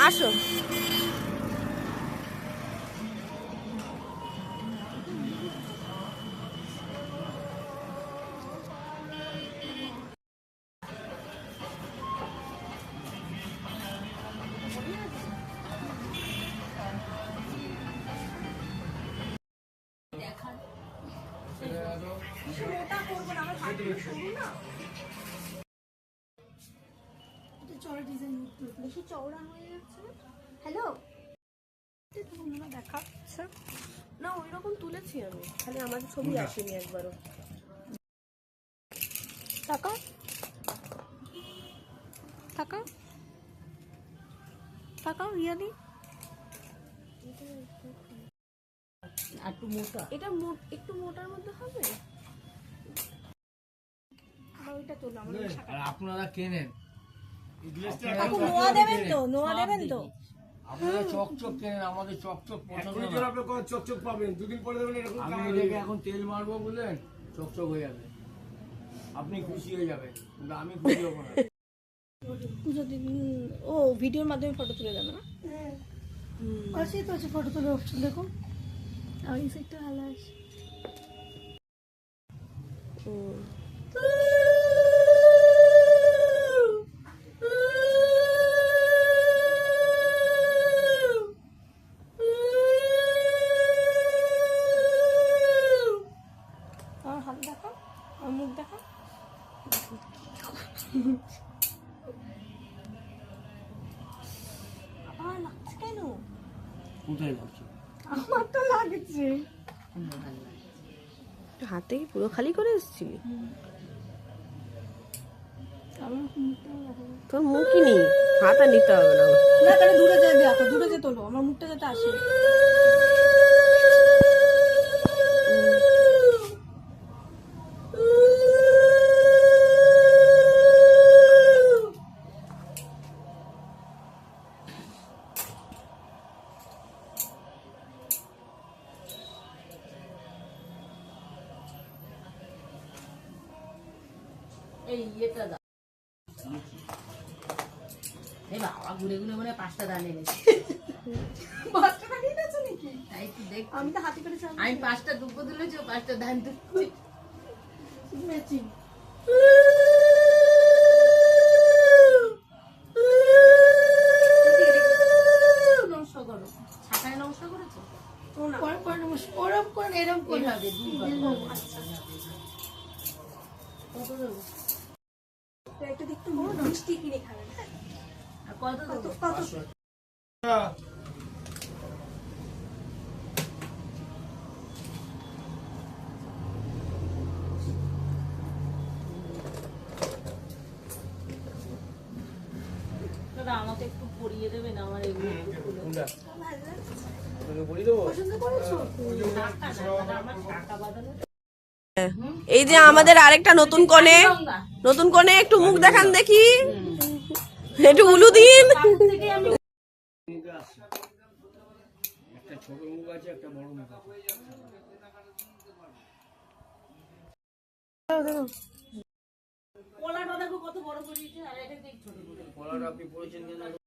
আসো। বেশি চওড়া হয়ে যাচ্ছে। হ্যালো, দেখাচ্ছে না, ওই রকম তুলেছি আমি, খালি আমাদের ছবি আসেনি একবারও। টাকা টাকা টাকা রিয়ালি একটু মোটা, এটা একটু মোটার মধ্যে হবে। ওইটা তোলো আমাদের। আর আপনারা কেনেন, নোয়া দেবেন তো, নোয়া দেবেন তো। আপনারা চকচক কেনেন, আমাদের চকচক পছন্দ না। চকচক পাবেন, দুদিন পরে দেবেন এরকম। আমি এটাকে এখন তেল মারবো বললেন, চকচক হয়ে যাবে, আপনি খুশি হয়ে যাবেন, কিন্তু আমি খুশি হবো না। ও ভিডিওর মাধ্যমে ফটো তুলে দেবে না? আছে তো, আছে ফটো তুলে অপশন দেখো। আর এই সাইডটা ভালো আছে। আমার হাত দেখো, আমার মুখ দেখো। আমার লাগছে কেন? কোথায় যাচ্ছে? আমার তো লাগছে। হাতে কি পুরো খালি করে এসেছিলি? তোর মুখই নেই, হাত আর নিতে হবে না। না তাহলে দূরে যেয়ে দেখো, দূরে যেয়ে তোলো, আমার মুখটা যাতে আসে। এই ইয়েটা দাও। এই বাবা ঘুরে ঘুরে মানে 5টা দান এনেছি। তাই তো দেখ, আমি তো হাতে করে আমি 5টা দুব্বো তুলেছি, 5টা ধান তুলেছি। ম্যাচিং। নমস্কার করো, ছাকায় নমস্কার করেছো? ওরম করে এরম করে এইভাবে দুইবার। আচ্ছা কত দেবো? একটা দেখতে বড় মিষ্টি কিনে খাবেন। হ্যাঁ, আর কত দেবো? কত দাদা আমাকে একটু পরিয়ে দেবেন আমার এগুলো। পছন্দ করেছো? আমার টাকা বাঁধানো। এই যে আমাদের আরেকটা নতুন কোণে, নতুন কোণে একটু মুখ দেখান দেখি, একটু উলু দিন। মুখে আসছে, একটা ছোট মুখ আছে, একটা বড় মুখ আছে। কলাটা দেখো কত বড় করিয়েছে, আর এটা দেখ ছোট করে। কলাটা আপনি পড়েছেন কেন?